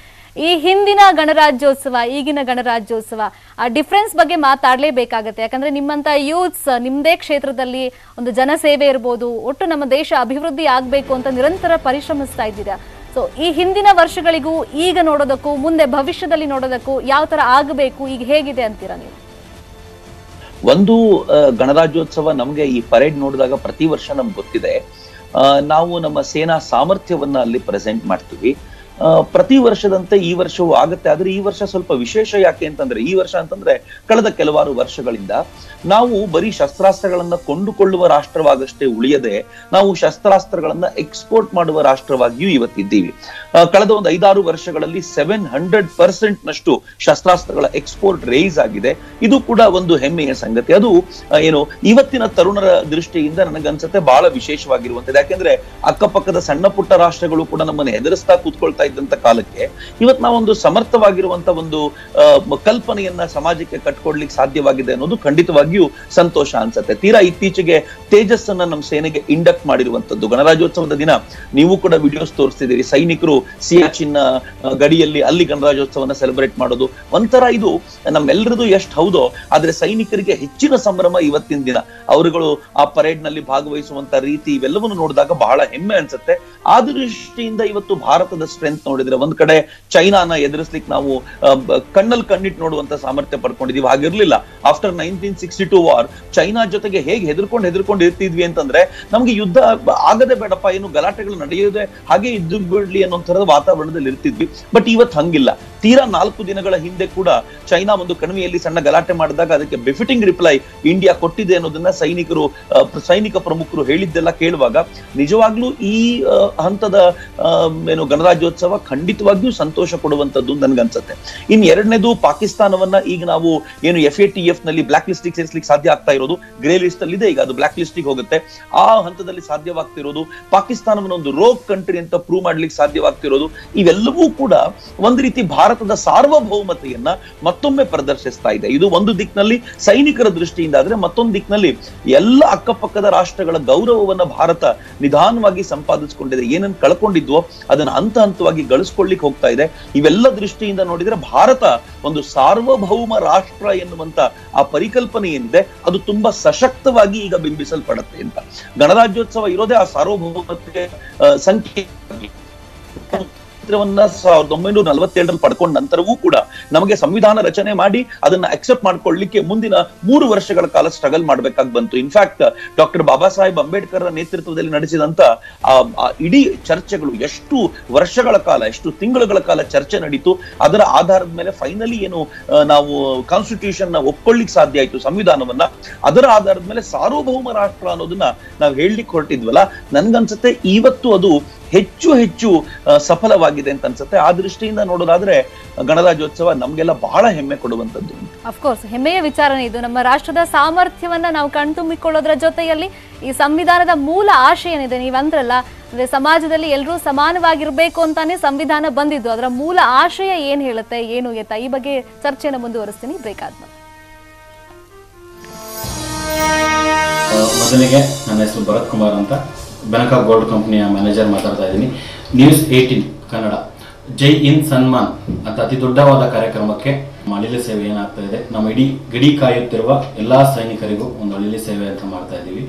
ಈ ಹಿಂದಿನ ಗಣರಾಜ್ಯೋತ್ಸವ, ಈಗಿನ ಗಣರಾಜ್ಯೋತ್ಸವ, ಆ ಡಿಫ್ರೆನ್ಸ್ ಬಗ್ಗೆ ಮಾತಾಡಲೇಬೇಕಾಗತ್ತೆ. ಯಾಕಂದ್ರೆ ನಿಮ್ಮಂತ ಯೂತ್ಸ್ ನಿಮ್ಮದೇ ಕ್ಷೇತ್ರದಲ್ಲಿ ಒಂದು ಜನಸೇವೆ ಇರ್ಬೋದು, ಒಟ್ಟು ನಮ್ಮ ದೇಶ ಅಭಿವೃದ್ಧಿ ಆಗಬೇಕು ಅಂತ ನಿರಂತರ ಪರಿಶ್ರಮಿಸ್ತಾ ಇದ್ದೀರಾ. ಸೊ ಈ ಹಿಂದಿನ ವರ್ಷಗಳಿಗೂ ಈಗ ನೋಡೋದಕ್ಕೂ, ಮುಂದೆ ಭವಿಷ್ಯದಲ್ಲಿ ನೋಡೋದಕ್ಕೂ ಯಾವ ತರ ಆಗಬೇಕು, ಈಗ ಹೇಗಿದೆ ಅಂತೀರಾ ನೀವು? ಒಂದು ಗಣರಾಜ್ಯೋತ್ಸವ ನಮ್ಗೆ ಈ ಪರೇಡ್ ನೋಡಿದಾಗ ಪ್ರತಿ ವರ್ಷ ನಮ್ಗೆ ಗೊತ್ತಿದೆ, ನಾವು ನಮ್ಮ ಸೇನಾ ಸಾಮರ್ಥ್ಯವನ್ನ ಅಲ್ಲಿ ಪ್ರೆಸೆಂಟ್ ಮಾಡ್ತೀವಿ. ಪ್ರತಿ ವರ್ಷದಂತೆ ಈ ವರ್ಷವೂ ಆಗುತ್ತೆ. ಆದ್ರೆ ಈ ವರ್ಷ ಸ್ವಲ್ಪ ವಿಶೇಷ. ಯಾಕೆ ಅಂತಂದ್ರೆ, ಈ ವರ್ಷ ಅಂತಂದ್ರೆ ಕಳೆದ ಕೆಲವಾರು ವರ್ಷಗಳಿಂದ ನಾವು ಬರೀ ಶಸ್ತ್ರಾಸ್ತ್ರಗಳನ್ನ ಕೊಂಡುಕೊಳ್ಳುವ ರಾಷ್ಟ್ರವಾಗಷ್ಟೇ ಉಳಿಯದೆ, ನಾವು ಶಸ್ತ್ರಾಸ್ತ್ರಗಳನ್ನ ಎಕ್ಸ್ಪೋರ್ಟ್ ಮಾಡುವ ರಾಷ್ಟ್ರವಾಗಿಯೂ ಇವತ್ತಿದ್ದೀವಿ. ಕಳೆದ ಒಂದು 5-6 ವರ್ಷಗಳಲ್ಲಿ 700% ನಷ್ಟು ಶಸ್ತ್ರಾಸ್ತ್ರಗಳ ಎಕ್ಸ್ಪೋರ್ಟ್ ರೇಸ್ ಆಗಿದೆ. ಇದು ಕೂಡ ಒಂದು ಹೆಮ್ಮೆಯ ಸಂಗತಿ. ಅದು ಏನು ಇವತ್ತಿನ ತರುಣರ ದೃಷ್ಟಿಯಿಂದ ನನಗನ್ಸುತ್ತೆ ಬಹಳ ವಿಶೇಷವಾಗಿರುವಂತದ್ದು. ಯಾಕೆಂದ್ರೆ ಅಕ್ಕಪಕ್ಕದ ಸಣ್ಣ ಪುಟ್ಟ ರಾಷ್ಟ್ರಗಳು ಕೂಡ ನಮ್ಮನ್ನು ಹೆದರಿಸ್ತಾ ಕೂತ್ಕೊಳ್ತಾ ಇದ್ದಂತ ಕಾಲಕ್ಕೆ ಇವತ್ತು ನಾವೊಂದು ಸಮರ್ಥವಾಗಿರುವಂತ ಒಂದು ಕಲ್ಪನೆಯನ್ನ ಸಮಾಜಕ್ಕೆ ಕಟ್ಕೊಡ್ಲಿಕ್ಕೆ ಸಾಧ್ಯವಾಗಿದೆ ಅನ್ನೋದು ಖಂಡಿತವಾಗಿಯೂ ಸಂತೋಷ ಅನ್ಸುತ್ತೆ. ತೀರಾ ಇತ್ತೀಚೆಗೆ ತೇಜಸ್ ಅನ್ನ ನಮ್ಮ ಸೇನೆಗೆ ಇಂಡಕ್ಟ್ ಮಾಡಿರುವಂತದ್ದು. ಗಣರಾಜ್ಯೋತ್ಸವದ ದಿನ ನೀವು ಕೂಡ ವಿಡಿಯೋಸ್ ತೋರಿಸ್ತಿದ್ದೀರಿ, ಸೈನಿಕರು ಸಿಯಾಚಿನ್ ಗಡಿಯಲ್ಲಿ ಅಲ್ಲಿ ಗಣರಾಜ್ಯೋತ್ಸವನ ಸೆಲೆಬ್ರೇಟ್ ಮಾಡೋದು. ಒಂಥರ ಇದು ನಮ್ಮೆಲ್ಲರದು ಎಷ್ಟು ಹೌದೋ, ಆದ್ರೆ ಸೈನಿಕರಿಗೆ ಹೆಚ್ಚಿನ ಸಂಭ್ರಮ ಇವತ್ತಿನ ದಿನ. ಅವರುಗಳು ಆ ಪರೇಡ್ ನಲ್ಲಿ ಭಾಗವಹಿಸುವಂತ ರೀತಿ ಇವೆಲ್ಲವನ್ನು ನೋಡಿದಾಗ ಬಹಳ ಹೆಮ್ಮೆ ಅನ್ಸುತ್ತೆ. ಆ ದೃಷ್ಟಿಯಿಂದ ಇವತ್ತು ಭಾರತದ ಸ್ಟ್ರೆಂತ್ ನೋಡಿದ್ರೆ, ಒಂದ್ ಕಡೆ ಚೈನಾನ ಎದುರಿಸ್ಲಿಕ್ಕೆ ನಾವು ಕಣ್ಣಲ್ಲಿ ಕಣ್ಣಿಟ್ಟು ನೋಡುವಂತ ಸಾಮರ್ಥ್ಯ ಪಡ್ಕೊಂಡಿದೀವಿ. ಹಾಗಿರ್ಲಿಲ್ಲ. ಆಫ್ಟರ್ 1962 ವಾರ್ ಚೈನಾ ಜೊತೆಗೆ ಹೇಗೆ ಹೆದರ್ಕೊಂಡು ಇರ್ತಿದ್ವಿ ಅಂತಂದ್ರೆ, ನಮ್ಗೆ ಯುದ್ಧ ಆಗದೆ ಬೇಡಪ್ಪ, ಏನು ಗಲಾಟೆಗಳು ನಡೆಯೋದೆ ಹಾಗೆ ಇದ್ದು ಬಿಡ್ಲಿ ಅನ್ನೋ ತರದ ವಾತಾವರಣದಲ್ಲಿ ಇರ್ತಿದ್ವಿ. ಬಟ್ ಇವತ್ತು ಹಂಗಿಲ್ಲ. ತೀರಾ 4 ದಿನಗಳ ಹಿಂದೆ ಕೂಡ ಚೈನಾ ಒಂದು ಕಣಿವೆಯಲ್ಲಿ ಸಣ್ಣ ಗಲಾಟೆ ಮಾಡಿದಾಗ ಅದಕ್ಕೆ ಬೆಫಿಟಿಂಗ್ ರಿಪ್ಲೈ ಇಂಡಿಯಾ ಕೊಟ್ಟಿದೆ ಅನ್ನೋದನ್ನ ಸೈನಿಕ ಪ್ರಮುಖರು ಹೇಳಿದ್ದೆಲ್ಲ ಕೇಳುವಾಗ ನಿಜವಾಗ್ಲೂ ಈ ಹಂತದ ಏನು ಗಣರಾಜ್ಯೋತ್ಸವ ಖಂಡಿತವಾಗಿಯೂ ಸಂತೋಷ ಕೊಡುವಂತದ್ದು ನನ್ಗನ್ಸುತ್ತೆ. ಇನ್ ಎರಡನೇದು, ಪಾಕಿಸ್ತಾನವನ್ನ ಈಗ ನಾವು ಏನು FATF ನಲ್ಲಿ ಬ್ಲಾಕ್ ಲಿಸ್ಟಿಗೆ ಸೇರಿಸಲಿಕ್ಕೆ ಸಾಧ್ಯ ಆಗ್ತಾ ಇರೋದು, ಗ್ರೇ ಲಿಸ್ಟ್ ಅಲ್ಲಿ ಇದೆ, ಈಗ ಅದು ಬ್ಲಾಕ್ ಲಿಸ್ಟಿಗೆ ಹೋಗುತ್ತೆ. ಆ ಹಂತದಲ್ಲಿ ಸಾಧ್ಯವಾಗ್ತಿರೋದು, ಪಾಕಿಸ್ತಾನವನ್ನ ಒಂದು ರೋಗ್ ಕಂಟ್ರಿ ಅಂತ ಪ್ರೂವ್ ಮಾಡ್ಲಿಕ್ಕೆ ಸಾಧ್ಯವಾಗ್ತಿರೋದು, ಇವೆಲ್ಲವೂ ಕೂಡ ಒಂದು ರೀತಿ ಭಾರತದ ಸಾರ್ವಭೌಮತೆಯನ್ನ ಮತ್ತೊಮ್ಮೆ ಪ್ರದರ್ಶಿಸ್ತಾ ಇದೆ. ಇದು ಒಂದು ದಿಕ್ಕಿನಲ್ಲಿ ಸೈನಿಕರ ದೃಷ್ಟಿಯಿಂದ ಆದ್ರೆ, ಮತ್ತೊಂದು ದಿಕ್ಕಿನಲ್ಲಿ ಎಲ್ಲ ಅಕ್ಕಪಕ್ಕದ ರಾಷ್ಟ್ರಗಳ ಗೌರವವನ್ನ ಭಾರತ ನಿಧಾನವಾಗಿ ಸಂಪಾದಿಸಿಕೊಂಡಿದೆ. ಏನನ್ನು ಕಳ್ಕೊಂಡಿದ್ವೋ ಅದನ್ನ ಹಂತವಾಗಿ ಗಳಿಸ್ಕೊಳ್ಳಿಕ್ಕೆ ಹೋಗ್ತಾ ಇದೆ. ಇವೆಲ್ಲ ದೃಷ್ಟಿಯಿಂದ ನೋಡಿದ್ರೆ ಭಾರತ ಒಂದು ಸಾರ್ವಭೌಮ ರಾಷ್ಟ್ರ ಎನ್ನುವಂತ ಆ ಪರಿಕಲ್ಪನೆ ಏನಿದೆ ಅದು ತುಂಬಾ ಸಶಕ್ತವಾಗಿ ಈಗ ಬಿಂಬಿಸಲ್ಪಡುತ್ತೆ ಅಂತ. ಗಣರಾಜ್ಯೋತ್ಸವ ಇರೋದೇ ಆ ಸಾರ್ವಭೌಮತೆಯ ಸಂಖ್ಯೆ. 1947 ಪಡ್ಕೊಂಡ ನಂತರವೂ ಕೂಡ ನಮಗೆ ಸಂವಿಧಾನ ರಚನೆ ಮಾಡಿ ಅದನ್ನ ಅಕ್ಸೆಪ್ಟ್ ಮಾಡ್ಕೊಳ್ಳಿಕ್ಕೆ ಮುಂದಿನ 3 ವರ್ಷಗಳ ಕಾಲ ಸ್ಟ್ರಗಲ್ ಮಾಡ್ಬೇಕಾಗಿ ಬಂತು. ಇನ್ಫ್ಯಾಕ್ಟ್ ಡಾಕ್ಟರ್ ಬಾಬಾ ಸಾಹೇಬ್ ಅಂಬೇಡ್ಕರ್ ನೇತೃತ್ವದಲ್ಲಿ ನಡೆಸಿದಂತ ಇಡೀ ಚರ್ಚೆಗಳು ಎಷ್ಟು ವರ್ಷಗಳ ಕಾಲ, ಎಷ್ಟು ತಿಂಗಳುಗಳ ಕಾಲ ಚರ್ಚೆ ನಡೀತು. ಅದರ ಆಧಾರದ ಮೇಲೆ ಫೈನಲಿ ಏನು ನಾವು ಕಾನ್ಸ್ಟಿಟ್ಯೂಷನ್ ಒಪ್ಕೊಳ್ಳಿಕ್ ಸಾಧ್ಯ ಆಯ್ತು, ಸಂವಿಧಾನವನ್ನ. ಅದರ ಆಧಾರದ ಮೇಲೆ ಸಾರ್ವಭೌಮ ರಾಷ್ಟ್ರ ಅನ್ನೋದನ್ನ ನಾವು ಹೇಳಲಿಕ್ಕೆ ಹೊರಟಿದ್ವಲ್ಲ, ನನ್ಗನ್ಸುತ್ತೆ ಇವತ್ತು ಅದು ಹೆಚ್ಚು ಹೆಚ್ಚು ಸಫಲವಾಗಿದೆ ಅಂತ ಅನ್ಸುತ್ತೆ. ಆ ದೃಷ್ಟಿಯಿಂದ ನೋಡೋದಾದ್ರೆ ಗಣರಾಜ್ಯೋತ್ಸವ ನಮ್ಗೆಲ್ಲ ಬಹಳ ಹೆಮ್ಮೆ ಕೊಡುವಂತದ್ದು. ಅಫ್ಕೋರ್ಸ್ ಹೆಮ್ಮೆಯ ವಿಚಾರನೇ ಇದು. ನಮ್ಮ ರಾಷ್ಟ್ರದ ಸಾಮರ್ಥ್ಯವನ್ನ ನಾವು ಕಣ್ತುಂಬಿಕೊಳ್ಳೋದ್ರ ಜೊತೆಯಲ್ಲಿ ಈ ಸಂವಿಧಾನದ ಮೂಲ ಆಶಯ ಏನಿದೆ, ನೀವಂದ್ರಲ್ಲ, ಅಂದ್ರೆ ಸಮಾಜದಲ್ಲಿ ಎಲ್ಲರೂ ಸಮಾನವಾಗಿರ್ಬೇಕು ಅಂತಾನೆ ಸಂವಿಧಾನ ಬಂದಿದ್ದು. ಅದರ ಮೂಲ ಆಶಯ ಏನ್ ಹೇಳುತ್ತೆ, ಏನು ಎತ್ತ, ಈ ಬಗ್ಗೆ ಚರ್ಚೆಯನ್ನು ಮುಂದುವರಿಸ್ತೀನಿ ಬ್ರೇಕ್ ಆದ್ಮೇಲೆ. ಮೊದಲಿಗೆ ನನ್ನ ಹೆಸರು ಭರತ್ ಕುಮಾರ್ ಅಂತ ಬೆನಕ ಗೋಲ್ಡ್ ಕಂಪ್ನಿಯ ಮ್ಯಾನೇಜರ್ ಮಾತಾಡ್ತಾ ಇದ್ದೀನಿ. ನ್ಯೂಸ್ 18 ಕನ್ನಡ ಜೈ ಹಿಂದ್ ಸನ್ಮಾನ್ ಅಂತ ಅತಿ ದೊಡ್ಡವಾದ ಕಾರ್ಯಕ್ರಮಕ್ಕೆ ನಮ್ಮ ಅಳಿಲು ಸೇವೆ ಏನಾಗ್ತಾ ಇದೆ, ನಮ್ಮ ಇಡೀ ಗಡಿ ಕಾಯುತ್ತಿರುವ ಎಲ್ಲ ಸೈನಿಕರಿಗೂ ಒಂದು ಅಳಿಲು ಸೇವೆ ಅಂತ ಮಾಡ್ತಾ ಇದ್ದೀವಿ.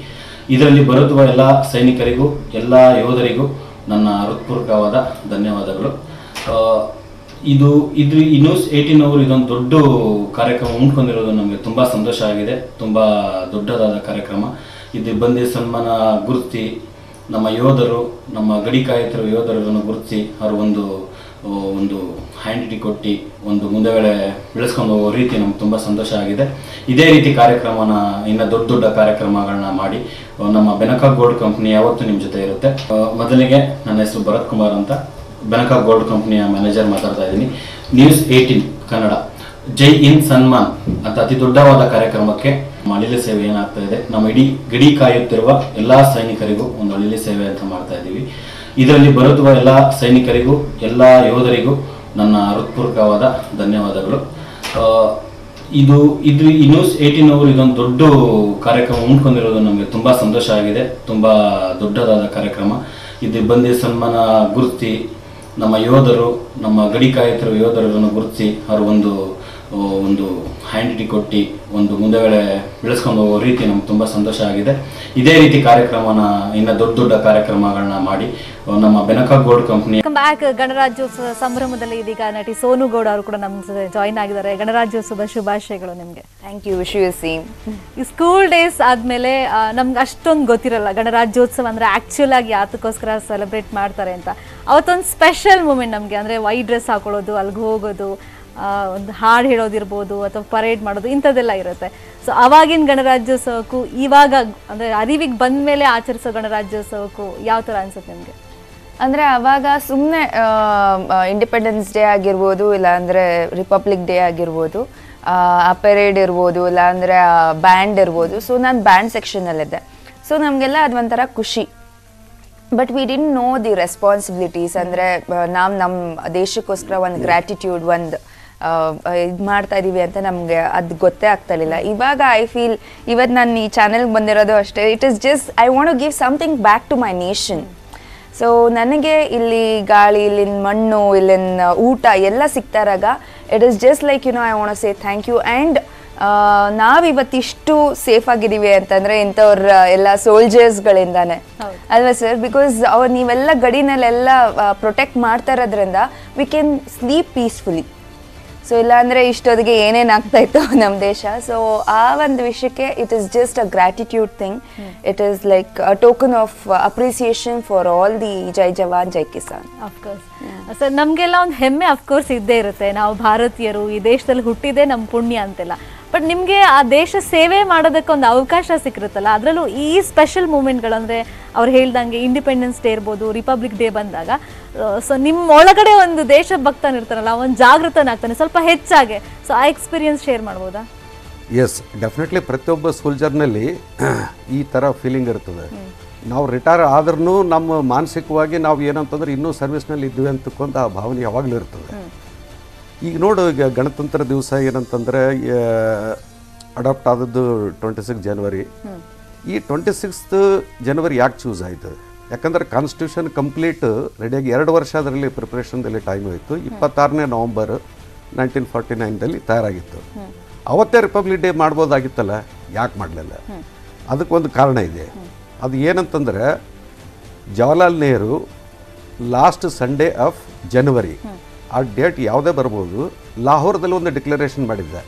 ಇದರಲ್ಲಿ ಬರುತ್ತುವ ಎಲ್ಲ ಸೈನಿಕರಿಗೂ ಎಲ್ಲ ಯೋಧರಿಗೂ ನನ್ನ ಹೃತ್ಪೂರ್ವಕವಾದ ಧನ್ಯವಾದಗಳು. ಇದು ಈ ನ್ಯೂಸ್ 18 ಅವರು ಇದೊಂದು ದೊಡ್ಡ ಕಾರ್ಯಕ್ರಮ ಉಂಟ್ಕೊಂಡಿರೋದು ನಮಗೆ ತುಂಬ ಸಂತೋಷ ಆಗಿದೆ. ತುಂಬ ದೊಡ್ಡದಾದ ಕಾರ್ಯಕ್ರಮ. ಇದು ಬಂದು ಸನ್ಮಾನ ಗುರುತಿಸಿ ನಮ್ಮ ಯೋಧರು, ನಮ್ಮ ಗಡಿ ಕಾಯುತ್ತಿರುವ ಯೋಧರನ್ನು ಗುರುತಿಸಿ ಅವರು ಒಂದು ಹ್ಯಾಂಡಿಟಿ ಕೊಟ್ಟು ಒಂದು ಮುಂದೆಗಡೆ ಬೆಳೆಸ್ಕೊಂಡು ಹೋಗೋ ರೀತಿ ನಮ್ಗೆ ತುಂಬ ಸಂತೋಷ ಆಗಿದೆ. ಇದೇ ರೀತಿ ಕಾರ್ಯಕ್ರಮನ ಇನ್ನು ದೊಡ್ಡ ಕಾರ್ಯಕ್ರಮಗಳನ್ನ ಮಾಡಿ ನಮ್ಮ ಬೆನಕ ಗೋಲ್ಡ್ ಕಂಪ್ನಿ ಯಾವತ್ತೂ ನಿಮ್ಮ ಜೊತೆ ಇರುತ್ತೆ. ಮೊದಲಿಗೆ ನನ್ನ ಹೆಸರು ಭರತ್ ಕುಮಾರ್ ಅಂತ ಬೆನಕ ಗೋಲ್ಡ್ ಕಂಪ್ನಿಯ ಮ್ಯಾನೇಜರ್ ಮಾತಾಡ್ತಾ ಇದ್ದೀನಿ. ನ್ಯೂಸ್ 18 ಕನ್ನಡ ಜೈ ಹಿಂದ್ ಸನ್ಮಾನ್ ಅಂತ ಅತಿ ದೊಡ್ಡವಾದ ಕಾರ್ಯಕ್ರಮಕ್ಕೆ ನಮ್ಮ ಅಳಿಲು ಸೇವೆ ಏನಾಗ್ತಾ ಇದೆ, ನಮ್ಮ ಇಡೀ ಗಡಿ ಕಾಯುತ್ತಿರುವ ಎಲ್ಲ ಸೈನಿಕರಿಗೂ ಒಂದು ಅಳಿಲು ಸೇವೆ ಅಂತ ಮಾಡ್ತಾ ಇದ್ದೀವಿ. ಇದರಲ್ಲಿ ಬರುತ್ತುವ ಎಲ್ಲ ಸೈನಿಕರಿಗೂ ಎಲ್ಲ ಯೋಧರಿಗೂ ನನ್ನ ಹೃತ್ಪೂರ್ವಕವಾದ ಧನ್ಯವಾದಗಳು. ಇದು ಈ ನ್ಯೂಸ್ 18 ಅವರು ಇದೊಂದು ದೊಡ್ಡ ಕಾರ್ಯಕ್ರಮ ಉಂಟ್ಕೊಂಡಿರೋದು ನಮಗೆ ತುಂಬ ಸಂತೋಷ ಆಗಿದೆ. ತುಂಬ ದೊಡ್ಡದಾದ ಕಾರ್ಯಕ್ರಮ. ಇದು ಬಂದು ಸನ್ಮಾನ ಗುರುತಿಸಿ ನಮ್ಮ ಯೋಧರು, ನಮ್ಮ ಗಡಿ ಕಾಯುತ್ತಿರುವ ಯೋಧರನ್ನು ಗುರುತಿಸಿ ಅವರು ಒಂದು ಹ್ಯಾಂಡಿಟಿ ಕೊಟ್ಟು ಒಂದು ಮುಂದೆಗಡೆ ಬೆಳೆಸ್ಕೊಂಡು ಹೋಗೋ ರೀತಿ ನಮ್ಗೆ ತುಂಬ ಸಂತೋಷ ಆಗಿದೆ. ಇದೇ ರೀತಿ ಕಾರ್ಯಕ್ರಮನ ಇನ್ನು ದೊಡ್ಡ ಕಾರ್ಯಕ್ರಮಗಳನ್ನ ಮಾಡಿ ನಮ್ಮ ಬೆನಕ ಗೋಲ್ಡ್ ಕಂಪ್ನಿ. ಬ್ಯಾಕ್ ಗಣರಾಜ್ಯೋತ್ಸವ ಸಂಭ್ರಮದಲ್ಲಿ ಇದೀಗ ನಟಿ ಸೋನು ಗೌಡ ಅವರು ಕೂಡ ನಮ್ಮ ಜೊತೆ ಜಾಯಿನ್ ಆಗಿದ್ದಾರೆ. ಗಣರಾಜ್ಯೋತ್ಸವದ ಶುಭಾಶಯಗಳು ನಿಮಗೆ. Thank you. Wish you same. ಈ ಸ್ಕೂಲ್ ಡೇಸ್ ಆದ್ಮೇಲೆ ನಮ್ಗೆ ಅಷ್ಟೊಂದು ಗೊತ್ತಿರಲ್ಲ ಗಣರಾಜ್ಯೋತ್ಸವ ಅಂದ್ರೆ ಆಕ್ಚುಲ್ ಆಗಿ ಯಾತಕ್ಕೋಸ್ಕರ ಸೆಲೆಬ್ರೇಟ್ ಮಾಡ್ತಾರೆ ಅಂತ. ಅವತ್ತೊಂದು ಸ್ಪೆಷಲ್ ಮೂಮೆಂಟ್ ನಮಗೆ, ಅಂದ್ರೆ ವೈಟ್ ಡ್ರೆಸ್ ಹಾಕೊಳ್ಳೋದು, ಅಲ್ಲಿಗೆ ಹೋಗೋದು, ಒಂದು ಹಾಡು ಹೇಳೋದಿರ್ಬೋದು ಅಥವಾ ಪರೇಡ್ ಮಾಡೋದು, ಇಂಥದ್ದೆಲ್ಲ ಇರುತ್ತೆ. ಸೊ ಅವಾಗಿನ ಗಣರಾಜ್ಯೋತ್ಸವಕ್ಕೂ ಇವಾಗ ಅಂದರೆ ಅರಿವಿಗೆ ಬಂದ ಮೇಲೆ ಆಚರಿಸೋ ಗಣರಾಜ್ಯೋತ್ಸವಕ್ಕೂ ಯಾವ ಥರ ಅನ್ಸುತ್ತೆ ನಿಮಗೆ? ಅಂದರೆ ಅವಾಗ ಸುಮ್ಮನೆ ಇಂಡಿಪೆಂಡೆನ್ಸ್ ಡೇ ಆಗಿರ್ಬೋದು, ಇಲ್ಲಾಂದರೆ ರಿಪಬ್ಲಿಕ್ ಡೇ ಆಗಿರ್ಬೋದು, ಆ ಪೆರೇಡ್ ಇರ್ಬೋದು, ಇಲ್ಲಾಂದರೆ ಬ್ಯಾಂಡ್ ಇರ್ಬೋದು. ಸೊ ನಾನು ಬ್ಯಾಂಡ್ ಸೆಕ್ಷನಲ್ಲಿದ್ದೆ. ಸೊ ನಮಗೆಲ್ಲ ಅದು ಒಂಥರ ಖುಷಿ. But we didn't know the responsibilities. ಅಂದರೆ ನಾವು ನಮ್ಮ ದೇಶಕ್ಕೋಸ್ಕರ ಒಂದು ಗ್ರ್ಯಾಟಿಟ್ಯೂಡ್ ಒಂದು ಇದು ಮಾಡ್ತಾ ಇದ್ದೀವಿ ಅಂತ ನಮಗೆ ಅದು ಗೊತ್ತೇ ಆಗ್ತಾ ಇರಲಿಲ್ಲ. ಇವಾಗ ಐ ಫೀಲ್ ಇವತ್ತು ನಾನು ಈ ಚಾನೆಲ್ಗೆ ಬಂದಿರೋದು ಅಷ್ಟೇ. It is just I want to give something back to my nation. So ನನಗೆ ಇಲ್ಲಿ ಗಾಳಿ, ಇಲ್ಲಿನ ಮಣ್ಣು, ಇಲ್ಲಿನ ಊಟ ಎಲ್ಲ ಸಿಗ್ತಾ ಇರಾಗ it is just like I want to say thank you. And ನಾವಿವತ್ತಿಷ್ಟು ಸೇಫ್ ಆಗಿದ್ದೀವಿ ಅಂತಂದರೆ ಇಂಥವ್ರ ಎಲ್ಲ ಸೋಲ್ಜರ್ಸ್ಗಳಿಂದಾನೆ ಅಲ್ವಾ ಸರ್? ಬಿಕಾಸ್ ನೀವೆಲ್ಲ ಗಡಿನಲ್ಲೆಲ್ಲ ಪ್ರೊಟೆಕ್ಟ್ ಮಾಡ್ತಾ ಇರೋದ್ರಿಂದ we can sleep peacefully. So ಇಲ್ಲಾಂದರೆ ಇಷ್ಟೊತ್ತಿಗೆ ಏನೇನು ಆಗ್ತಾ ಇತ್ತು ನಮ್ಮ ದೇಶ. ಸೊ ಆ ಒಂದು ವಿಷಯಕ್ಕೆ it is just a gratitude thing. It is like a token of appreciation for all the Jai Jawan Jai Kisan. Of course sir, ನಮಗೆಲ್ಲ ಒಂದು ಹೆಮ್ಮೆ ಅಫ್ಕೋರ್ಸ್ ಇದ್ದೇ ಇರುತ್ತೆ. ನಾವು ಭಾರತೀಯರು ಈ ದೇಶದಲ್ಲಿ ಹುಟ್ಟಿದೆ ನಮ್ಮ ಪುಣ್ಯ ಅಂತೆಲ್ಲ. ಬಟ್ ನಿಮಗೆ ಆ ದೇಶ ಸೇವೆ ಮಾಡೋದಕ್ಕೆ ಒಂದು ಅವಕಾಶ ಸಿಕ್ಕಿರುತ್ತಲ್ಲ, ಅದರಲ್ಲೂ ಈ ಸ್ಪೆಷಲ್ ಮೂಮೆಂಟ್ಗಳು, ಅಂದರೆ ಅವ್ರು ಹೇಳ್ದಂಗೆ ಇಂಡಿಪೆಂಡೆನ್ಸ್ ಡೇ ಇರ್ಬೋದು, ರಿಪಬ್ಲಿಕ್ ಡೇ ಬಂದಾಗ ಸೊ ನಿಮ್ಮ ಒಳಗಡೆ ಒಂದು ದೇಶಭಕ್ತನಿರ್ತಾನಲ್ಲ, ಒಂದು ಜಾಗೃತನಾಗ್ತಾನೆ ಸ್ವಲ್ಪ ಹೆಚ್ಚಾಗೆ. ಸೊ ಆ ಎಕ್ಸ್ಪೀರಿಯನ್ಸ್ ಶೇರ್ ಮಾಡ್ಬೋದಾ? ಎಸ್, ಡೆಫಿನೆಟ್ಲಿ ಪ್ರತಿಯೊಬ್ಬ ಸೋಲ್ಜರ್ನಲ್ಲಿ ಈ ಥರ ಫೀಲಿಂಗ್ ಇರ್ತದೆ. ನಾವು ರಿಟೈರ್ ಆದ್ರೂ ನಮ್ಮ ಮಾನಸಿಕವಾಗಿ ನಾವು ಏನಂತಂದ್ರೆ ಇನ್ನೂ ಸರ್ವಿಸ್ನಲ್ಲಿ ಇದ್ವಿ ಅಂತಕ್ಕೊಂದು ಆ ಭಾವನೆ ಯಾವಾಗಲೂ ಇರ್ತದೆ. ಈಗ ನೋಡು, ಈಗ ಗಣತಂತ್ರ ದಿವಸ ಏನಂತಂದರೆ ಅಡಾಪ್ಟ್ ಆದದ್ದು 26 ಜನವರಿ. ಈ 26 ಜನವರಿ ಯಾಕೆ ಚೂಸ್ ಆಯಿತು? ಯಾಕಂದರೆ ಕಾನ್ಸ್ಟಿಟ್ಯೂಷನ್ ಕಂಪ್ಲೀಟ್ ರೆಡಿಯಾಗಿ 2 ವರ್ಷ ಅದರಲ್ಲಿ ಪ್ರಿಪ್ರೇಷನ್ದಲ್ಲಿ ಟೈಮ್ ಹೋಯಿತು. 26ನೇ ನವಂಬರ್ 1949ದಲ್ಲಿ ತಯಾರಾಗಿತ್ತು. ಅವತ್ತೇ ರಿಪಬ್ಲಿಕ್ ಡೇ ಮಾಡ್ಬೋದಾಗಿತ್ತಲ್ಲ, ಯಾಕೆ ಮಾಡಲಿಲ್ಲ? ಅದಕ್ಕೊಂದು ಕಾರಣ ಇದೆ. ಅದು ಏನಂತಂದರೆ Jawaharlal Nehru last Sunday of ಜನವರಿ, ಆ ಡೇಟ್ ಯಾವುದೇ ಬರ್ಬೋದು, ಲಾಹೋರ್ದಲ್ಲಿ ಒಂದು ಡಿಕ್ಲರೇಷನ್ ಮಾಡಿದ್ದೆ.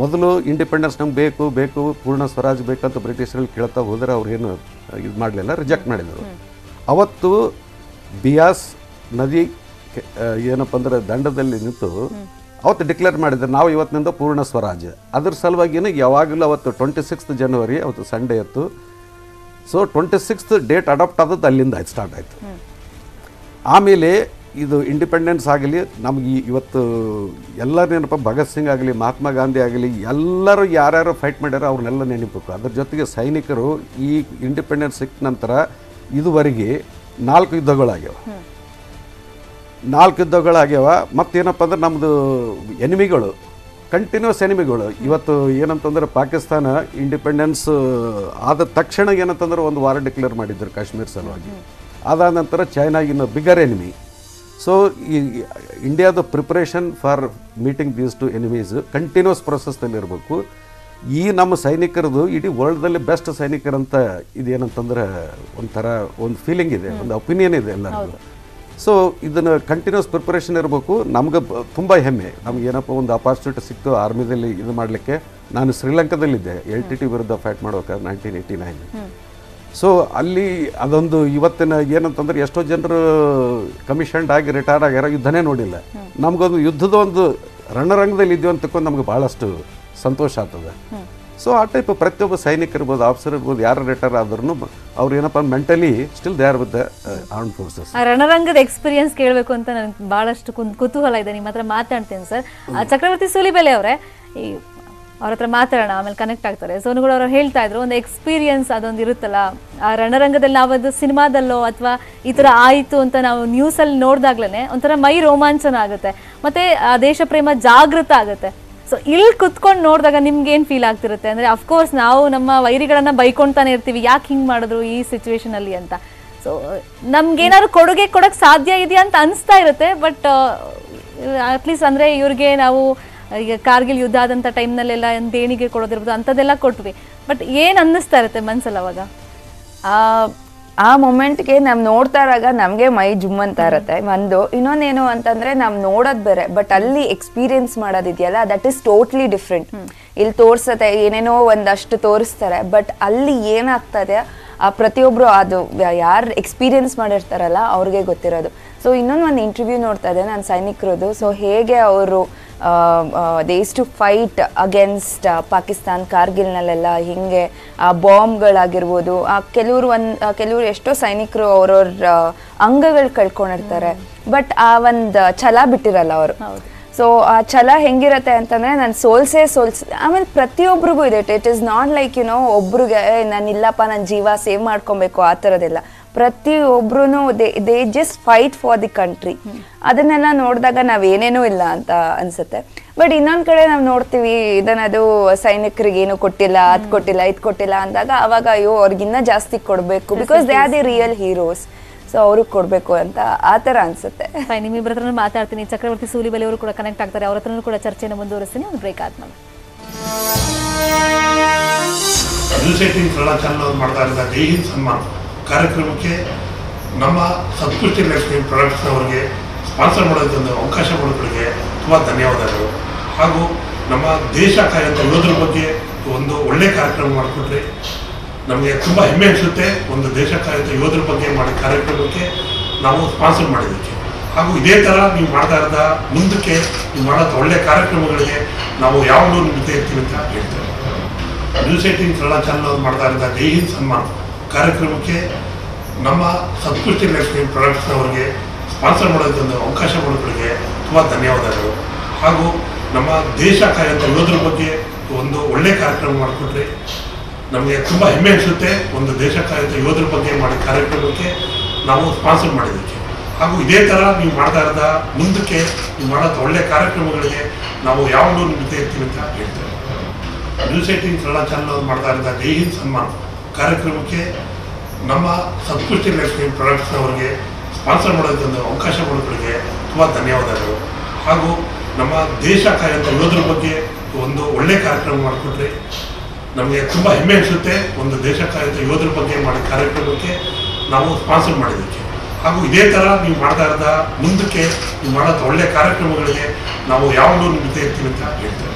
ಮೊದಲು ಇಂಡಿಪೆಂಡೆನ್ಸ್ ನಮ್ಗೆ ಬೇಕು ಬೇಕು ಪೂರ್ಣ ಸ್ವರಾಜ್ ಬೇಕಂತ ಬ್ರಿಟಿಷರಲ್ಲಿ ಕೇಳ್ತಾ ಹೋದರೆ ಅವ್ರೇನು ಇದು ಮಾಡಲಿಲ್ಲ, ರಿಜೆಕ್ಟ್ ಮಾಡಿದರು. ಅವತ್ತು ಬಿಯಾಸ್ ನದಿ ಏನಪ್ಪ ಅಂದರೆ ದಂಡದಲ್ಲಿ ನಿಂತು ಅವತ್ತು ಡಿಕ್ಲೇರ್ ಮಾಡಿದ್ರು, ನಾವು ಇವತ್ತಿನಿಂದ ಪೂರ್ಣ ಸ್ವರಾಜ್. ಅದ್ರ ಸಲುವಾಗಿಯೇ ಯಾವಾಗಲೂ ಅವತ್ತು 26 ಜನವರಿ ಅವತ್ತು ಸಂಡೇ ಇತ್ತು. ಸೊ 26 ಡೇಟ್ ಅಡಾಪ್ಟ್ ಆದದ್ದು ಅಲ್ಲಿಂದ ಆಯ್ತು, ಸ್ಟಾರ್ಟ್ ಆಯಿತು. ಆಮೇಲೆ ಇದು ಇಂಡಿಪೆಂಡೆನ್ಸ್ ಆಗಲಿ ನಮಗೆ ಇವತ್ತು ಎಲ್ಲರೇನಪ್ಪ, ಭಗತ್ ಸಿಂಗ್ ಆಗಲಿ, ಮಹಾತ್ಮ ಗಾಂಧಿ ಆಗಲಿ, ಎಲ್ಲರೂ ಯಾರ್ಯಾರು ಫೈಟ್ ಮಾಡ್ಯಾರೋ ಅವ್ರನ್ನೆಲ್ಲ ನೆನಪಬೇಕು. ಅದ್ರ ಜೊತೆಗೆ ಸೈನಿಕರು ಈ ಇಂಡಿಪೆಂಡೆನ್ಸ್ ಸಿಕ್ಕ ನಂತರ ಇದುವರೆಗೆ 4 ಯುದ್ಧಗಳಾಗ್ಯಾವ. 4 ಯುದ್ಧಗಳಾಗ್ಯಾವ. ಮತ್ತೇನಪ್ಪ ಅಂದ್ರೆ ನಮ್ಮದು ಎನಿಮಿಗಳು ಕಂಟಿನ್ಯೂಸ್ ಎನಿಮಿಗಳು. ಇವತ್ತು ಏನಂತಂದ್ರೆ ಪಾಕಿಸ್ತಾನ ಇಂಡಿಪೆಂಡೆನ್ಸ್ ಆದ ತಕ್ಷಣ ಏನಂತಂದ್ರೆ ಒಂದು ವಾರ್ ಡಿಕ್ಲೇರ್ ಮಾಡಿದ್ರು ಕಾಶ್ಮೀರ ಸಲುವಾಗಿ. ಅದಾದ ನಂತರ ಚೈನಾ ಇನ್ನು ಬಿಗರ್ ಎನಿಮಿ. ಸೊ ಈ ಇಂಡಿಯಾದ preparation for meeting these two enemies continuous ಪ್ರೊಸೆಸ್ನಲ್ಲಿ ಇರಬೇಕು. ಈ ನಮ್ಮ ಸೈನಿಕರದು ಇಡೀ ವರ್ಲ್ಡ್ದಲ್ಲಿ ಬೆಸ್ಟ್ ಸೈನಿಕರಂತ ಇದೇನಂತಂದ್ರೆ ಒಂಥರ ಒಂದು ಫೀಲಿಂಗ್ ಇದೆ, ಒಂದು ಒಪಿನಿಯನ್ ಇದೆ ಎಲ್ಲರಿಗೂ. ಸೊ ಇದನ್ನು ಕಂಟಿನ್ಯೂಸ್ ಪ್ರಿಪರೇಷನ್ ಇರಬೇಕು. ನಮ್ಗೆ ತುಂಬ ಹೆಮ್ಮೆ, ನಮ್ಗೆ ಏನಪ್ಪ ಒಂದು ಅಪಾರ್ಚುನಿಟಿ ಸಿಕ್ತು ಆರ್ಮಿದಲ್ಲಿ ಇದು ಮಾಡಲಿಕ್ಕೆ. ನಾನು ಶ್ರೀಲಂಕಾದಲ್ಲಿದ್ದೆ LTT ವಿರುದ್ಧ ಫೈಟ್ ಮಾಡ್ಬೇಕಾದ್ರೆ 1989. ಸೊ ಅಲ್ಲಿ ಅದೊಂದು ಇವತ್ತಿನ ಏನಂತಂದ್ರೆ ಎಷ್ಟೋ ಜನರು ಕಮಿಷನ್ಡ್ ಆಗಿ ರಿಟೈರ್ ಆಗ್ಯಾರ, ಯುದ್ಧನೇ ನೋಡಿಲ್ಲ. ನಮಗೊಂದು ಯುದ್ಧದ ಒಂದು ರಣರಂಗದಲ್ಲಿ ಇದ್ದೀವಿ ಅಂತ ತಿಳ್ಕೊಂಡು ನಮ್ಗೆ ಭಾಳಷ್ಟು ಸಂತೋಷ ಆಗ್ತದೆ. ಸೊ ಆ ಟೈಪ್ ಪ್ರತಿಯೊಬ್ಬ ಸೈನಿಕ ಇರ್ಬೋದು, ಆಫೀಸರ್ ಇರ್ಬೋದು, ಯಾರು ರಿಟೈರ್ ಆದ್ರೂ ಅವ್ರು ಏನಪ್ಪ mentally still they are with the armed forces. ಆ ರಣರಂಗದ ಎಕ್ಸ್ಪೀರಿಯನ್ಸ್ ಕೇಳಬೇಕು ಅಂತ ನನಗೆ ಭಾಳಷ್ಟು ಕುತೂಹಲ ಇದೆ. ನಿಮ್ಮ ಹತ್ರ ಮಾತಾಡ್ತೀನಿ ಸರ್. ಚಕ್ರವರ್ತಿ ಸೂಲಿಬೆಲೆ ಅವರೇ, ಈ ಅವ್ರ ಹತ್ರ ಮಾತಾಡೋಣ, ಆಮೇಲೆ ಕನೆಕ್ಟ್ ಆಗ್ತಾರೆ. ಸೋನುಗೌಡ ಅವರು ಹೇಳ್ತಾ ಇದ್ರು ಒಂದು ಎಕ್ಸ್ಪೀರಿಯನ್ಸ್ ಅದೊಂದು ಇರುತ್ತಲ್ಲ ಆ ರಣರಂಗದಲ್ಲಿ. ನಾವು ಅದು ಸಿನಿಮಾದಲ್ಲೋ ಅಥವಾ ಈ ಥರ ಆಯಿತು ಅಂತ ನಾವು ನ್ಯೂಸಲ್ಲಿ ನೋಡಿದಾಗ್ಲೇ ಒಂಥರ ಮೈ ರೋಮಾಂಚನ ಆಗುತ್ತೆ, ಮತ್ತು ಆ ದೇಶ ಪ್ರೇಮ ಜಾಗೃತ ಆಗುತ್ತೆ. ಸೊ ಇಲ್ಲಿ ಕುತ್ಕೊಂಡು ನೋಡಿದಾಗ ನಿಮ್ಗೆ ಏನು ಫೀಲ್ ಆಗ್ತಿರುತ್ತೆ ಅಂದರೆ, ಅಫ್ಕೋರ್ಸ್ ನಾವು ನಮ್ಮ ವೈರಿಗಳನ್ನ ಬೈಕೊಳ್ತಾನೆ ಇರ್ತೀವಿ, ಯಾಕೆ ಹಿಂಗೆ ಮಾಡಿದ್ರು ಈ ಸಿಚುವೇಶನಲ್ಲಿ ಅಂತ. ಸೊ ನಮ್ಗೇನಾದ್ರು ಕೊಡುಗೆ ಕೊಡೋಕ್ಕೆ ಸಾಧ್ಯ ಇದೆಯಾ ಅಂತ ಅನಿಸ್ತಾ ಇರುತ್ತೆ. ಬಟ್ ಅಟ್ಲೀಸ್ಟ್ ಅಂದರೆ ಇವ್ರಿಗೆ ನಾವು ಈಗ ಕಾರ್ಗಿಲ್ ಯುದ್ಧ ಆದಂಥ ಟೈಮ್ನಲ್ಲೆಲ್ಲ ದೇಣಿಗೆ ಕೊಡೋದಿರ್ಬೋದು, ಅಂಥದ್ದೆಲ್ಲ ಕೊಟ್ವಿ. ಬಟ್ ಏನು ಅನ್ನಿಸ್ತಾ ಇರುತ್ತೆ ಮನ್ಸಲ್ಲಿ ಅವಾಗ? ಆ ಮೊಮೆಂಟ್ಗೆ ನಾವು ನೋಡ್ತಾ ಇರಾಗ ನಮಗೆ ಮೈ ಜುಮ್ ಅಂತ ಇರುತ್ತೆ ಒಂದು. ಇನ್ನೊಂದೇನು ಅಂತಂದ್ರೆ ನಾವು ನೋಡೋದು ಬೇರೆ, ಬಟ್ ಅಲ್ಲಿ ಎಕ್ಸ್ಪೀರಿಯನ್ಸ್ ಮಾಡೋದಿದೆಯಲ್ಲ ದಟ್ ಈಸ್ ಟೋಟ್ಲಿ ಡಿಫ್ರೆಂಟ್. ಇಲ್ಲಿ ತೋರಿಸುತ್ತೆ ಏನೇನೋ ಒಂದಷ್ಟು ತೋರಿಸ್ತಾರೆ, ಬಟ್ ಅಲ್ಲಿ ಏನಾಗ್ತದೆ ಆ ಪ್ರತಿಯೊಬ್ಬರು ಅದು ಯಾರು ಎಕ್ಸ್ಪೀರಿಯನ್ಸ್ ಮಾಡಿರ್ತಾರಲ್ಲ ಅವ್ರಿಗೆ ಗೊತ್ತಿರೋದು. ಸೊ ಇನ್ನೊಂದು ಇಂಟರ್ವ್ಯೂ ನೋಡ್ತಾ ಇದ್ದೆ ನಾನು ಸೈನಿಕರದು. ಸೊ ಹೇಗೆ ಅವರು they used to fight against Pakistan ಕಾರ್ಗಿಲ್ನಲ್ಲೆಲ್ಲ ಹಿಂಗೆ ಆ ಬಾಂಬ್ಗಳಾಗಿರ್ಬೋದು, ಕೆಲವರು ಎಷ್ಟೋ ಸೈನಿಕರು ಅವ್ರವ್ರ ಅಂಗಗಳು ಕಳ್ಕೊಂಡಿರ್ತಾರೆ, ಬಟ್ ಆ ಒಂದು ಛಲ ಬಿಟ್ಟಿರಲ್ಲ ಅವರು. ಸೊ ಆ ಛಲ ಹೆಂಗಿರತ್ತೆ ಅಂತಂದ್ರೆ ನಾನು ಸೋಲ್ಸೇ ಆಮೇಲೆ ಪ್ರತಿಯೊಬ್ಬರಿಗೂ ಇದೆ. ಇಟ್ ಈಸ್ ನಾಟ್ ಲೈಕ್ ಒಬ್ರಿಗೆ ನಾನು ಇಲ್ಲಪ್ಪ ನನ್ನ ಜೀವ ಸೇವ್ ಮಾಡ್ಕೊಬೇಕು ಆ ಥರದ್ದೆಲ್ಲ. ಪ್ರತಿಯೊಬ್ರು they just fight for the country. ಅದನ್ನೆಲ್ಲ ನೋಡಿದಾಗ ನಾವೇನೇನೂ ಇಲ್ಲ ಅಂತ ಅನ್ಸುತ್ತೆ. ಬಟ್ ಇನ್ನೊಂದು ಕಡೆ ನಾವು ನೋಡ್ತೀವಿ ಇದನ್ನದು ಸೈನಿಕರಿಗೆ ಏನು ಕೊಟ್ಟಿಲ್ಲ, ಅದು ಕೊಟ್ಟಿಲ್ಲ, ಇದು ಕೊಟ್ಟಿಲ್ಲ ಅಂದಾಗ ಅವಾಗ ಅಯ್ಯೋ ಅವ್ರಿಗಿನ್ನ ಜಾಸ್ತಿ ಕೊಡಬೇಕು, because they are the real heroes. So ಅವ್ರಿಗೆ ಕೊಡಬೇಕು ಅಂತ ಆ ಥರ ಅನ್ಸುತ್ತೆ. ನಿಮ್ಮಿಬ್ಬರ ಹತ್ರ ಮಾತಾಡ್ತೀನಿ. ಚಕ್ರವರ್ತಿ ಸೂಲಿಬೆಲೆ ಅವರು ಕೂಡ ಕನೆಕ್ಟ್ ಆಗ್ತಾರೆ, ಅವ್ರ ಹತ್ರನೂ ಕೂಡ ಚರ್ಚೆನ ಮುಂದುವರಿಸ್ತೀನಿ. ಒಂದು ಬ್ರೇಕ್ ಆದ್ಮೇಲೆ ಮಾಡ್ತಾ ಇದ್ದ ಜೈ ಹಿಂದ್ ಸನ್ಮಾನ್ ಕಾರ್ಯಕ್ರಮಕ್ಕೆ ನಮ್ಮ ಸತ್ಕೃಷ್ಟಿ ಲಕ್ಷ್ಮಿ ಪ್ರಾಡಕ್ಟ್ಸ್ ಅವರಿಗೆ ಸ್ಪಾನ್ಸರ್ ಮಾಡೋದೊಂದು ಅವಕಾಶ ಮಾಡೋದ್ರಿಗೆ ತುಂಬ ಧನ್ಯವಾದಗಳು. ಹಾಗೂ ನಮ್ಮ ದೇಶ ಕಾಯುವಂಥ ಯೋಧರ ಬಗ್ಗೆ ಒಂದು ಒಳ್ಳೆ ಕಾರ್ಯಕ್ರಮ ಮಾಡಿಕೊಟ್ರೆ ನಮಗೆ ತುಂಬ ಹೆಮ್ಮೆ ಅನಿಸುತ್ತೆ. ಒಂದು ದೇಶ ಕಾಯುವಂಥ ಯೋಧರ ಬಗ್ಗೆ ಮಾಡಿ ಕಾರ್ಯಕ್ರಮಕ್ಕೆ ನಾವು ಸ್ಪಾನ್ಸರ್ ಮಾಡಿದ್ದಕ್ಕೆ, ಹಾಗೂ ಇದೇ ಥರ ನೀವು ಮಾಡ್ತಾ ಇರೋದ ಮುಂದಕ್ಕೆ ನೀವು ಮಾಡೋಂಥ ಒಳ್ಳೆ ಕಾರ್ಯಕ್ರಮಗಳಿಗೆ ನಾವು ಯಾವಾಗಲೂ ನಿಮ್ಮ ಜೊತೆ ಇರ್ತೀವಿ ಅಂತ ಹೇಳ್ತೇವೆ. ನ್ಯೂಸ್ 18 ಕನ್ನಡ ಚಾನಲ್ ಮಾಡ್ತಾ ಇದ್ದ ಜೈ ಹಿಂದ್ ಸನ್ಮಾನ್ ಕಾರ್ಯಕ್ರಮಕ್ಕೆ ನಮ್ಮ ಸತ್ಕೃಷ್ಟಿ ಲಕ್ಷ್ಮಿ ಪ್ರಾಡಕ್ಟ್ಸ್ ಅವರಿಗೆ ಸ್ಪಾನ್ಸರ್ ಮಾಡೋದೊಂದು ಅವಕಾಶ ಮಾಡೋದ್ರಿಗೆ ತುಂಬ ಧನ್ಯವಾದಗಳು. ಹಾಗೂ ನಮ್ಮ ದೇಶ ಕಾಯುವಂಥ ಯೋಧರ ಬಗ್ಗೆ ಒಂದು ಒಳ್ಳೆ ಕಾರ್ಯಕ್ರಮ ಮಾಡಿಕೊಟ್ರೆ ನಮಗೆ ತುಂಬ ಹೆಮ್ಮೆ ಅನಿಸುತ್ತೆ. ಒಂದು ದೇಶ ಕಾಯುವಂಥ ಯೋಧರ ಬಗ್ಗೆ ಮಾಡಿ ಕಾರ್ಯಕ್ರಮಕ್ಕೆ ನಾವು ಸ್ಪಾನ್ಸರ್ ಮಾಡಿದ್ದಕ್ಕೆ, ಹಾಗೂ ಇದೇ ಥರ ನೀವು ಮಾಡ್ತಾ ಇರೋದ ಮುಂದಕ್ಕೆ ನೀವು ಮಾಡೋಂಥ ಒಳ್ಳೆ ಕಾರ್ಯಕ್ರಮಗಳಿಗೆ ನಾವು ಯಾವಾಗಲೂ ನಿಮ್ಮ ಜೊತೆ ಇರ್ತೀವಿ ಅಂತ ಹೇಳ್ತೇವೆ. ನ್ಯೂಸ್ 18 ಕನ್ನಡ ಚಾನಲ್ ಮಾಡ್ತಾ ಇದ್ದ ಜೈ ಹಿಂದ್ ಸನ್ಮಾನ್ ಕಾರ್ಯಕ್ರಮಕ್ಕೆ ನಮ್ಮ ಸತ್ಕೃಷ್ಟಿ ಲಕ್ಷ್ಮಿ ಪ್ರಾಡಕ್ಟ್ಸ್ ಅವರಿಗೆ ಸ್ಪಾನ್ಸರ್ ಮಾಡೋದೊಂದು ಅವಕಾಶ ಮಾಡೋದ್ರಿಗೆ ತುಂಬ ಧನ್ಯವಾದಗಳು. ಹಾಗೂ ನಮ್ಮ ದೇಶ ಕಾಯುವಂಥ ಯೋಧರ ಬಗ್ಗೆ ಒಂದು ಒಳ್ಳೆ ಕಾರ್ಯಕ್ರಮ ಮಾಡಿಕೊಟ್ರೆ ನಮಗೆ ತುಂಬ ಹೆಮ್ಮೆ ಅನಿಸುತ್ತೆ. ಒಂದು ದೇಶ ಕಾಯುವಂಥ ಯೋಧರ ಬಗ್ಗೆ ಮಾಡಿ ಕಾರ್ಯಕ್ರಮಕ್ಕೆ ನಾವು ಸ್ಪಾನ್ಸರ್ ಮಾಡಿದ್ದಕ್ಕೆ, ಹಾಗೂ ಇದೇ ಥರ ನೀವು ಮಾಡ್ತಾ ಇರೋದ ಮುಂದಕ್ಕೆ ನೀವು ಮಾಡೋಂಥ ಒಳ್ಳೆ ಕಾರ್ಯಕ್ರಮಗಳಿಗೆ ನಾವು ಯಾವಾಗಲೂ ನಿಮ್ಮ ಜೊತೆ ಇರ್ತೀವಿ ಅಂತ ಹೇಳ್ತೇವೆ.